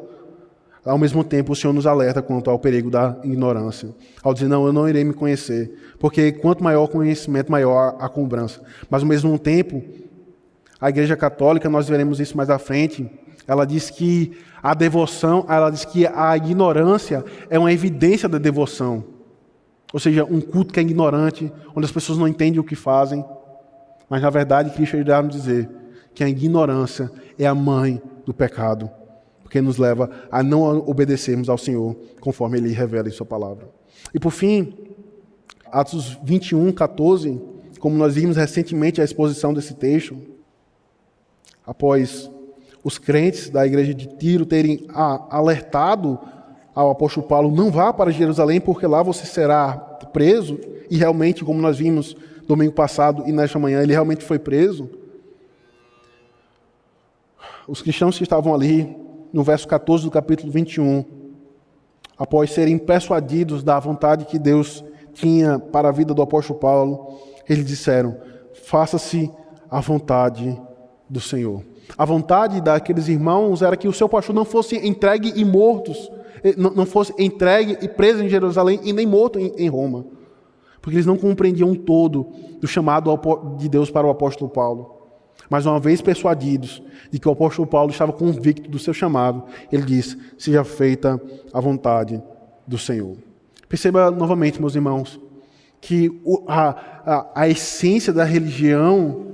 ao mesmo tempo o Senhor nos alerta quanto ao perigo da ignorância. Ao dizer, não, eu não irei me conhecer, porque quanto maior o conhecimento, maior a cobrança. Mas ao mesmo tempo, a Igreja Católica, nós veremos isso mais à frente, ela diz que a devoção, ela diz que a ignorância é uma evidência da devoção. Ou seja, um culto que é ignorante, onde as pessoas não entendem o que fazem. Mas na verdade, Cristo irá nos dizer que a ignorância é a mãe do pecado, porque nos leva a não obedecermos ao Senhor, conforme Ele revela em sua palavra. E por fim, Atos 21, 14, como nós vimos recentemente a exposição desse texto, após os crentes da igreja de Tiro terem alertado ao apóstolo Paulo, não vá para Jerusalém, porque lá você será preso, e realmente, como nós vimos domingo passado e nesta manhã, ele realmente foi preso. Os cristãos que estavam ali, no verso 14 do capítulo 21, após serem persuadidos da vontade que Deus tinha para a vida do apóstolo Paulo, eles disseram, faça-se a vontade do Senhor. A vontade daqueles irmãos era que o seu pastor não fosse entregue e mortos, não fosse entregue e preso em Jerusalém e nem morto em Roma, porque eles não compreendiam todo do chamado de Deus para o apóstolo Paulo. Mas uma vez persuadidos de que o apóstolo Paulo estava convicto do seu chamado, ele diz, seja feita a vontade do Senhor. Perceba novamente, meus irmãos, que a essência da religião,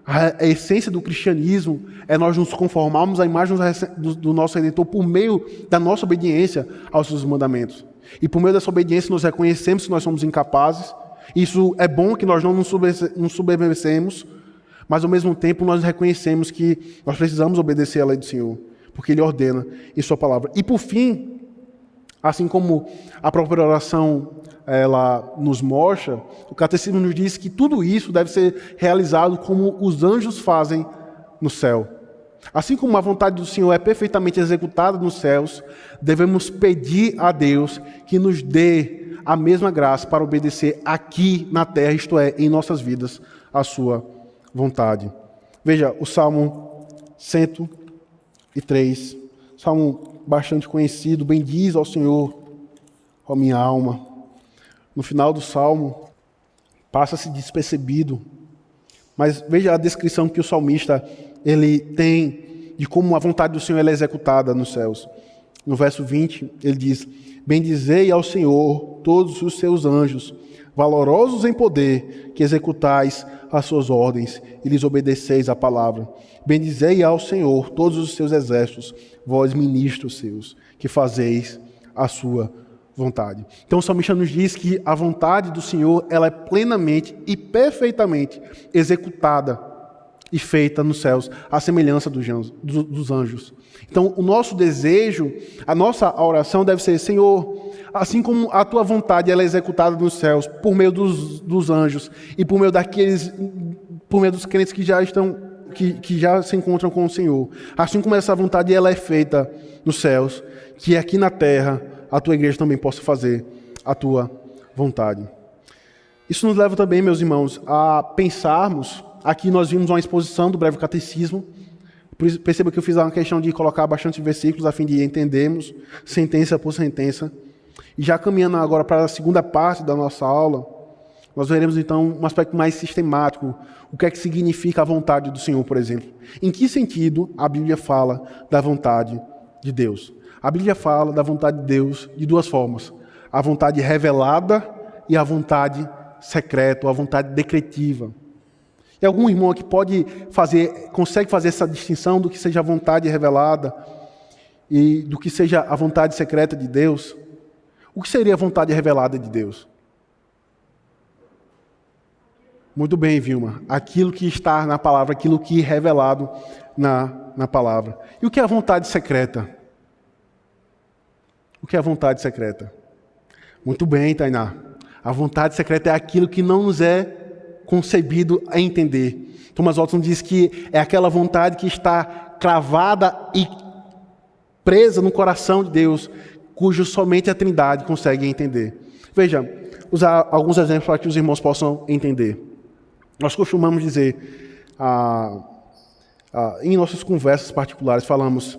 a essência do cristianismo é nós nos conformarmos à imagem do nosso Redentor por meio da nossa obediência aos seus mandamentos. E por meio dessa obediência nós reconhecemos que nós somos incapazes. Isso é bom que nós não nos submerecemos, mas ao mesmo tempo nós reconhecemos que nós precisamos obedecer à lei do Senhor, porque Ele ordena em sua palavra. E por fim, assim como a própria oração ela nos mostra, o catecismo nos diz que tudo isso deve ser realizado como os anjos fazem no céu. Assim como a vontade do Senhor é perfeitamente executada nos céus, devemos pedir a Deus que nos dê a mesma graça para obedecer aqui na terra, isto é, em nossas vidas, a sua vontade. Veja, o Salmo 103, salmo bastante conhecido, bendiz ao Senhor, ó minha alma. No final do salmo, passa-se despercebido, mas veja a descrição que o salmista ele tem de como a vontade do Senhor ela é executada nos céus. No verso 20, ele diz: bendizei ao Senhor todos os seus anjos, valorosos em poder, que executais as suas ordens e lhes obedeceis a palavra. Bendizei ao Senhor todos os seus exércitos, vós ministros seus, que fazeis a sua vontade. Então o salmista nos diz que a vontade do Senhor, ela é plenamente e perfeitamente executada e feita nos céus, à semelhança dos anjos. Então o nosso desejo, a nossa oração deve ser: Senhor, assim como a tua vontade ela é executada nos céus por meio dos anjos e por meio dos crentes que já se encontram com o Senhor, assim como essa vontade ela é feita nos céus, que aqui na terra a tua igreja também possa fazer a tua vontade. Isso nos leva também, meus irmãos, a pensarmos. Aqui nós vimos uma exposição do breve catecismo. Perceba que eu fiz uma questão de colocar bastante versículos a fim de entendermos sentença por sentença. E já caminhando agora para a segunda parte da nossa aula, nós veremos então um aspecto mais sistemático. O que é que significa a vontade do Senhor, por exemplo? Em que sentido a Bíblia fala da vontade de Deus? A Bíblia fala da vontade de Deus de duas formas: a vontade revelada e a vontade secreta, ou a vontade decretiva. E algum irmão aqui consegue fazer essa distinção do que seja a vontade revelada e do que seja a vontade secreta de Deus? O que seria a vontade revelada de Deus? Muito bem, Vilma. Aquilo que está na palavra, aquilo que é revelado na palavra. E o que é a vontade secreta? O que é a vontade secreta? Muito bem, Tainá. A vontade secreta é aquilo que não nos é concebido a entender. Thomas Watson diz que é aquela vontade que está cravada e presa no coração de Deus, cujo somente a Trindade consegue entender. Veja, usar alguns exemplos para que os irmãos possam entender. Nós costumamos dizer, em nossas conversas particulares, falamos: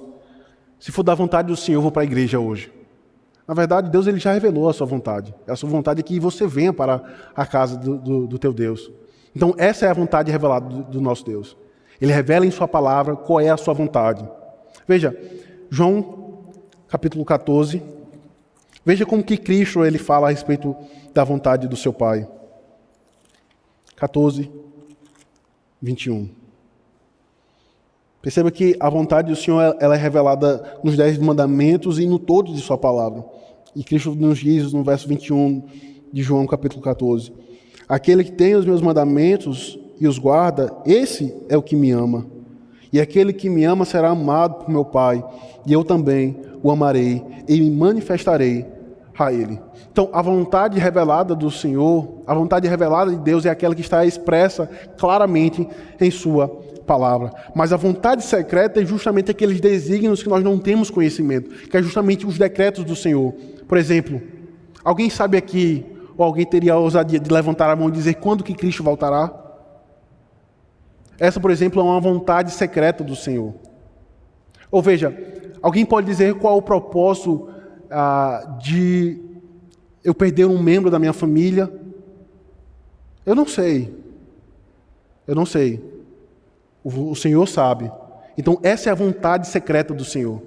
se for da vontade do Senhor, eu vou para a igreja hoje. Na verdade, Deus ele já revelou a sua vontade. A sua vontade é que você venha para a casa do teu Deus. Então, essa é a vontade revelada do nosso Deus. Ele revela em sua palavra qual é a sua vontade. Veja, João, capítulo 14. Veja como que Cristo ele fala a respeito da vontade do seu Pai. 14, 21. Perceba que a vontade do Senhor ela é revelada nos 10 mandamentos e no todo de sua palavra. E Cristo nos diz no verso 21 de João capítulo 14: aquele que tem os meus mandamentos e os guarda, esse é o que me ama. E aquele que me ama será amado por meu Pai, e eu também o amarei e me manifestarei a Ele. Então, a vontade revelada do Senhor, a vontade revelada de Deus é aquela que está expressa claramente em sua palavra. Mas a vontade secreta é justamente aqueles desígnios que nós não temos conhecimento, que é justamente os decretos do Senhor. Por exemplo, alguém sabe aqui, ou alguém teria a ousadia de levantar a mão e dizer quando que Cristo voltará? Essa, por exemplo, é uma vontade secreta do Senhor. Ou veja, alguém pode dizer qual é o propósito de eu perder um membro da minha família? Eu não sei. O Senhor sabe. Então, essa é a vontade secreta do Senhor.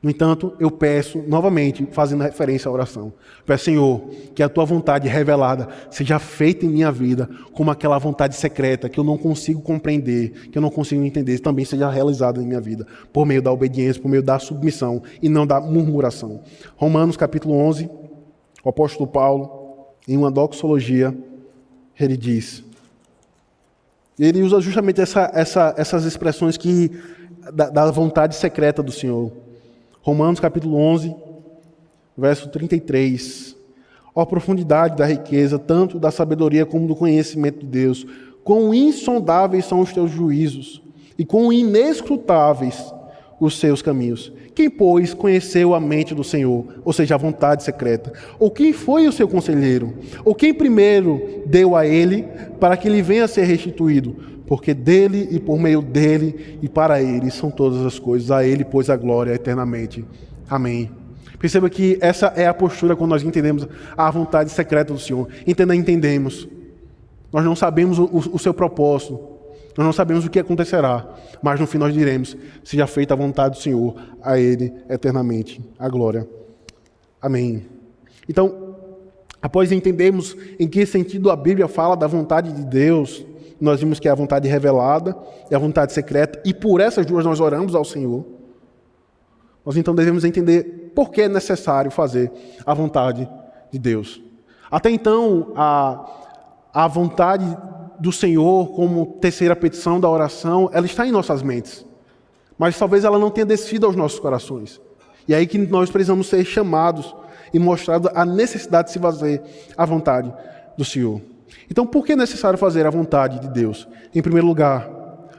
No entanto, eu peço, novamente, fazendo referência à oração, peço, Senhor, que a Tua vontade revelada seja feita em minha vida, como aquela vontade secreta que eu não consigo compreender, que eu não consigo entender, também seja realizada em minha vida, por meio da obediência, por meio da submissão e não da murmuração. Romanos capítulo 11, o apóstolo Paulo, em uma doxologia, ele diz... Ele usa justamente essas expressões da vontade secreta do Senhor. Romanos capítulo 11, verso 33. Ó profundidade da riqueza, tanto da sabedoria como do conhecimento de Deus. Quão insondáveis são os teus juízos, e quão inescrutáveis os seus caminhos. Quem, pois, conheceu a mente do Senhor, ou seja, a vontade secreta? Ou quem foi o seu conselheiro? Ou quem primeiro deu a ele para que ele venha a ser restituído? Porque dele e por meio dele e para ele são todas as coisas. A ele, pois, a glória eternamente. Amém. Perceba que essa é a postura quando nós entendemos a vontade secreta do Senhor. Entendemos. Nós não sabemos o seu propósito. Nós não sabemos o que acontecerá, mas no fim nós diremos: seja feita a vontade do Senhor, a Ele eternamente a glória. Amém. Então, após entendermos em que sentido a Bíblia fala da vontade de Deus, nós vimos que é a vontade revelada e a vontade secreta, e por essas duas nós oramos ao Senhor. Nós então devemos entender por que é necessário fazer a vontade de Deus. Até então, a vontade do Senhor, como terceira petição da oração, ela está em nossas mentes. Mas talvez ela não tenha descido aos nossos corações. E é aí que nós precisamos ser chamados e mostrado a necessidade de se fazer a vontade do Senhor. Então, por que é necessário fazer a vontade de Deus? Em primeiro lugar,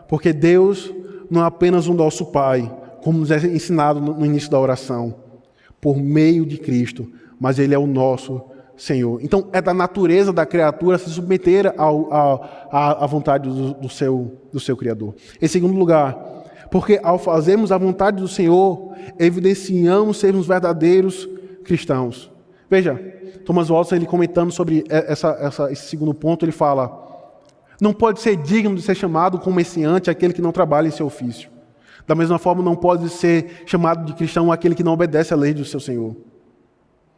porque Deus não é apenas o nosso Pai, como nos é ensinado no início da oração, por meio de Cristo, mas Ele é o nosso Senhor. Então, é da natureza da criatura se submeter à vontade do seu Criador. Em segundo lugar, porque ao fazermos a vontade do Senhor, evidenciamos sermos verdadeiros cristãos. Veja, Thomas Watson, ele comentando sobre esse segundo ponto, ele fala: não pode ser digno de ser chamado comerciante aquele que não trabalha em seu ofício. Da mesma forma, não pode ser chamado de cristão aquele que não obedece à lei do seu Senhor.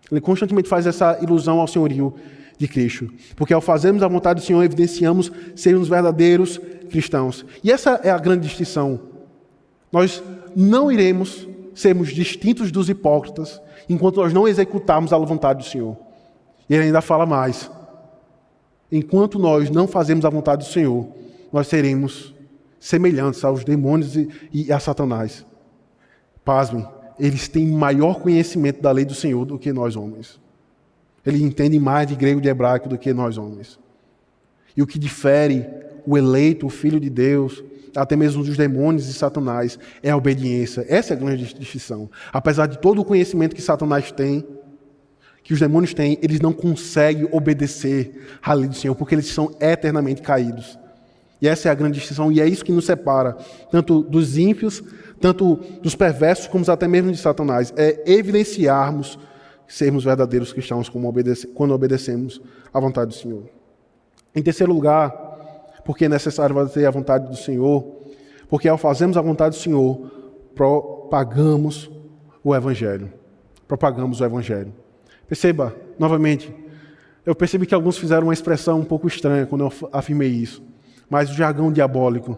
Ele constantemente faz essa ilusão ao senhorio de Cristo. Porque ao fazermos a vontade do Senhor, evidenciamos sermos verdadeiros cristãos. E essa é a grande distinção. Nós não iremos sermos distintos dos hipócritas enquanto nós não executarmos a vontade do Senhor. E ele ainda fala mais: enquanto nós não fazemos a vontade do Senhor, nós seremos semelhantes aos demônios e a Satanás. Pasmem, eles têm maior conhecimento da lei do Senhor do que nós homens. Eles entendem mais de grego e de hebraico do que nós homens. E o que difere o eleito, o Filho de Deus, até mesmo dos demônios e Satanás, é a obediência. Essa é a grande distinção. Apesar de todo o conhecimento que Satanás tem, que os demônios têm, eles não conseguem obedecer à lei do Senhor, porque eles são eternamente caídos. E essa é a grande distinção, e é isso que nos separa, tanto dos ímpios, tanto dos perversos, como até mesmo de Satanás. É evidenciarmos sermos verdadeiros cristãos quando obedecemos à vontade do Senhor. Em terceiro lugar, porque é necessário fazer a vontade do Senhor, porque ao fazermos a vontade do Senhor, propagamos o Evangelho. Propagamos o Evangelho. Perceba, novamente, eu percebi que alguns fizeram uma expressão um pouco estranha quando eu afirmei isso. Mas o jargão diabólico: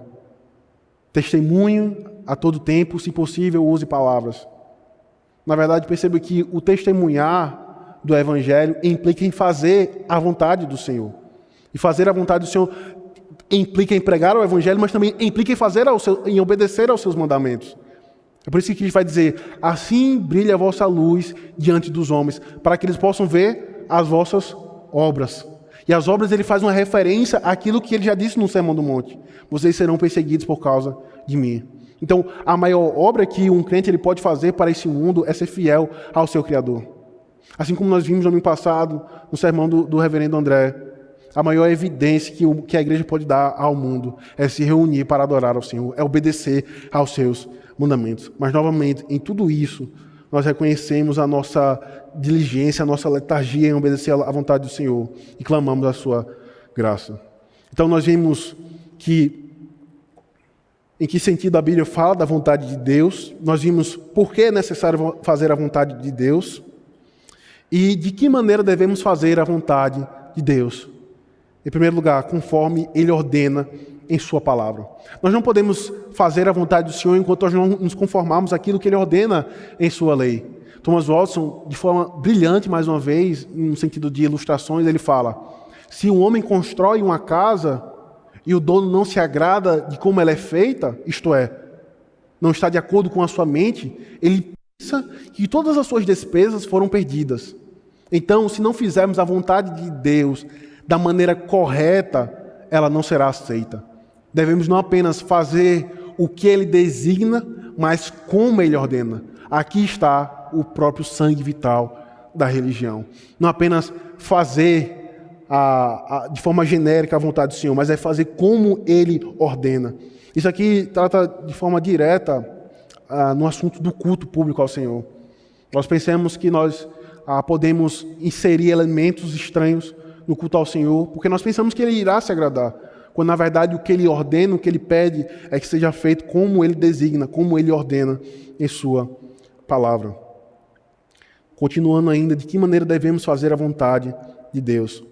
testemunho a todo tempo, se possível, use palavras. Na verdade, perceba que o testemunhar do Evangelho implica em fazer a vontade do Senhor. E fazer a vontade do Senhor implica em pregar o Evangelho, mas também implica em obedecer aos seus mandamentos. É por isso que Cristo vai dizer: assim brilha a vossa luz diante dos homens, para que eles possam ver as vossas obras. E as obras, ele faz uma referência àquilo que ele já disse no Sermão do Monte: vocês serão perseguidos por causa de mim. Então, a maior obra que um crente ele pode fazer para esse mundo é ser fiel ao seu Criador. Assim como nós vimos no ano passado, no sermão do reverendo André, a maior evidência que a igreja pode dar ao mundo é se reunir para adorar ao Senhor, é obedecer aos seus mandamentos. Mas, novamente, em tudo isso, nós reconhecemos a nossa diligência, a nossa letargia em obedecer à vontade do Senhor e clamamos a sua graça. Então nós vimos em que sentido a Bíblia fala da vontade de Deus, nós vimos por que é necessário fazer a vontade de Deus e de que maneira devemos fazer a vontade de Deus. Em primeiro lugar, conforme Ele ordena em sua palavra. Nós não podemos fazer a vontade do Senhor enquanto nós não nos conformarmos àquilo que Ele ordena em sua lei. Thomas Watson, de forma brilhante, mais uma vez, no sentido de ilustrações, ele fala: se um homem constrói uma casa e o dono não se agrada de como ela é feita, isto é, não está de acordo com a sua mente, ele pensa que todas as suas despesas foram perdidas. Então, se não fizermos a vontade de Deus da maneira correta, ela não será aceita. Devemos não apenas fazer o que Ele designa, mas como Ele ordena. Aqui está o próprio sangue vital da religião. Não apenas fazer de forma genérica a vontade do Senhor, mas é fazer como Ele ordena. Isso aqui trata de forma direta no assunto do culto público ao Senhor. Nós pensamos que nós podemos inserir elementos estranhos no culto ao Senhor, porque nós pensamos que Ele irá se agradar quando na verdade o que ele ordena, o que ele pede é que seja feito como ele designa, como ele ordena em sua palavra. Continuando ainda, de que maneira devemos fazer a vontade de Deus?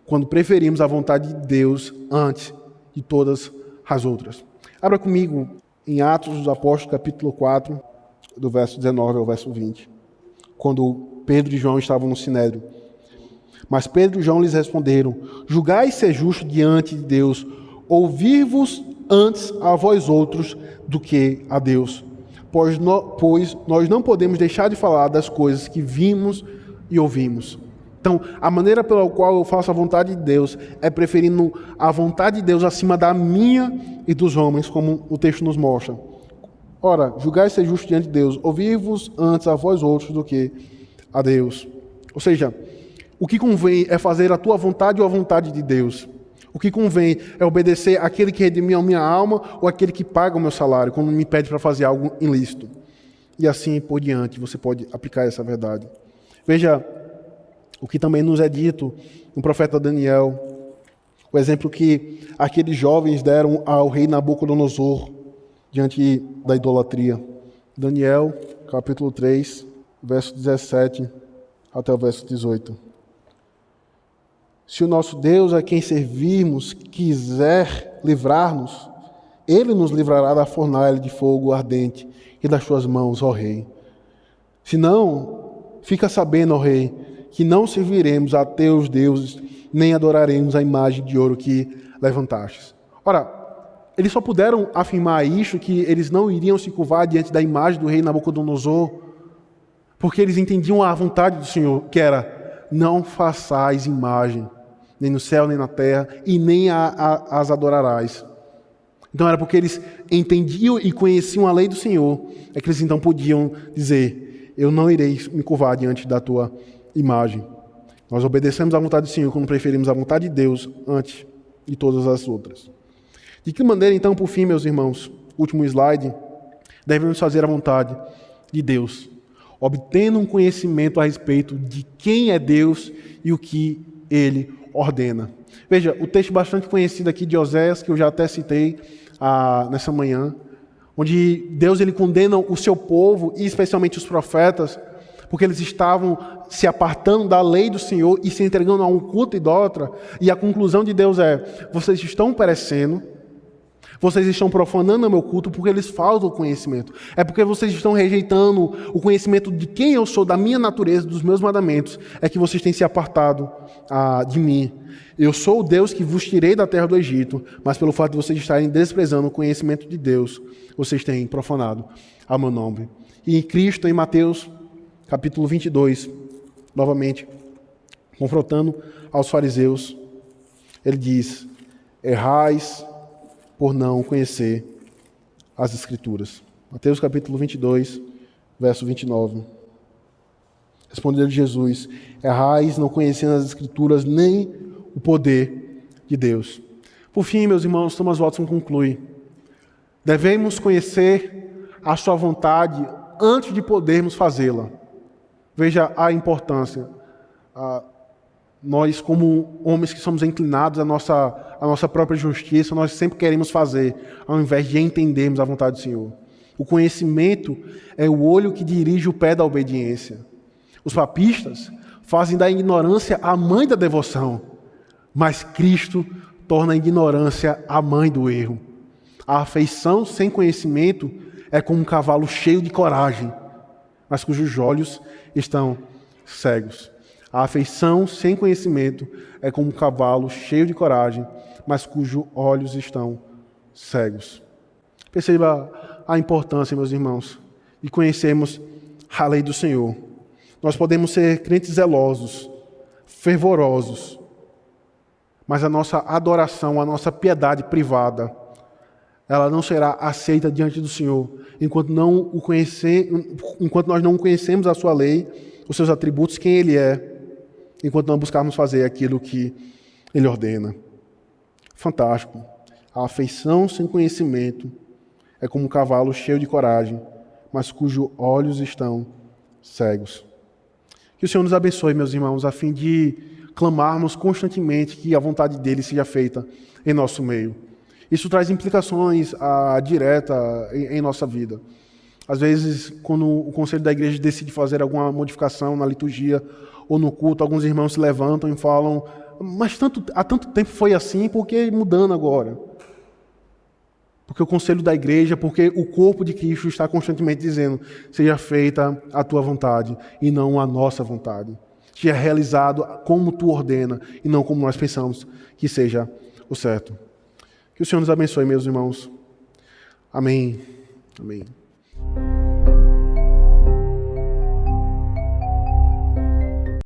Quando preferimos a vontade de Deus antes de todas as outras. Abra comigo em Atos dos Apóstolos, capítulo 4, do verso 19 ao verso 20. Quando Pedro e João estavam no Sinédrio. Mas Pedro e João lhes responderam: julgai ser justo diante de Deus, ouvir-vos antes a vós outros do que a Deus. Pois nós não podemos deixar de falar das coisas que vimos e ouvimos. Então, a maneira pela qual eu faço a vontade de Deus é preferindo a vontade de Deus acima da minha e dos homens, como o texto nos mostra. Ora, julgai ser justo diante de Deus, ouvir-vos antes a vós outros do que a Deus. Ou seja, o que convém é fazer a tua vontade ou a vontade de Deus. O que convém é obedecer àquele que redimiu a minha alma ou àquele que paga o meu salário, quando me pede para fazer algo ilícito. E assim por diante, você pode aplicar essa verdade. Veja o que também nos é dito no profeta Daniel, o exemplo que aqueles jovens deram ao rei Nabucodonosor diante da idolatria. Daniel, capítulo 3, verso 17 até o verso 18. Se o nosso Deus, a quem servirmos, quiser livrar-nos, Ele nos livrará da fornalha de fogo ardente e das suas mãos, ó Rei. Se não, fica sabendo, ó Rei, que não serviremos a teus deuses, nem adoraremos a imagem de ouro que levantastes. Ora, eles só puderam afirmar isso, que eles não iriam se curvar diante da imagem do rei Nabucodonosor, porque eles entendiam a vontade do Senhor, que era: não façais imagem, nem no céu, nem na terra, e nem as adorarás. Então era porque eles entendiam e conheciam a lei do Senhor, é que eles então podiam dizer: eu não irei me curvar diante da tua imagem. Nós obedecemos à vontade do Senhor quando preferimos a vontade de Deus antes de todas as outras. De que maneira, então, por fim, meus irmãos, último slide, devemos fazer a vontade de Deus? Obtendo um conhecimento a respeito de quem é Deus e o que Ele ordena. Veja, o texto bastante conhecido aqui de Oséias, que eu já até citei nessa manhã, onde Deus ele condena o seu povo, e especialmente os profetas, porque eles estavam se apartando da lei do Senhor e se entregando a um culto idólatra, e a conclusão de Deus é: vocês estão perecendo, vocês estão profanando o meu culto porque eles faltam o conhecimento. É porque vocês estão rejeitando o conhecimento de quem eu sou, da minha natureza, dos meus mandamentos, é que vocês têm se apartado de mim. Eu sou o Deus que vos tirei da terra do Egito, mas pelo fato de vocês estarem desprezando o conhecimento de Deus, vocês têm profanado ao meu nome. E em Cristo, em Mateus, capítulo 22, novamente, confrontando aos fariseus, ele diz: errais por não conhecer as Escrituras. Mateus capítulo 22, verso 29. Respondeu Jesus: errais não conhecendo as Escrituras nem o poder de Deus. Por fim, meus irmãos, Thomas Watson conclui: devemos conhecer a sua vontade antes de podermos fazê-la. Veja a importância. Nós, como homens que somos inclinados à nossa própria justiça, nós sempre queremos fazer, ao invés de entendermos a vontade do Senhor. O conhecimento é o olho que dirige o pé da obediência. Os papistas fazem da ignorância a mãe da devoção, mas Cristo torna a ignorância a mãe do erro. A afeição sem conhecimento é como um cavalo cheio de coragem, mas cujos olhos estão cegos. A afeição sem conhecimento é como um cavalo cheio de coragem, mas cujos olhos estão cegos. Perceba a importância, meus irmãos, de conhecermos a lei do Senhor. Nós podemos ser crentes zelosos, fervorosos, mas a nossa adoração, a nossa piedade privada, ela não será aceita diante do Senhor enquanto nós não conhecemos a sua lei, os seus atributos, quem Ele é, enquanto não buscarmos fazer aquilo que Ele ordena. Fantástico. A afeição sem conhecimento é como um cavalo cheio de coragem, mas cujos olhos estão cegos. Que o Senhor nos abençoe, meus irmãos, a fim de clamarmos constantemente que a vontade dele seja feita em nosso meio. Isso traz implicações diretas em nossa vida. Às vezes, quando o conselho da igreja decide fazer alguma modificação na liturgia ou no culto, alguns irmãos se levantam e falam: mas há tanto tempo foi assim, por que mudando agora? Porque o conselho da igreja, porque o corpo de Cristo está constantemente dizendo: seja feita a tua vontade e não a nossa vontade. Seja realizado como tu ordena e não como nós pensamos que seja o certo. Que o Senhor nos abençoe, meus irmãos. Amém. Amém.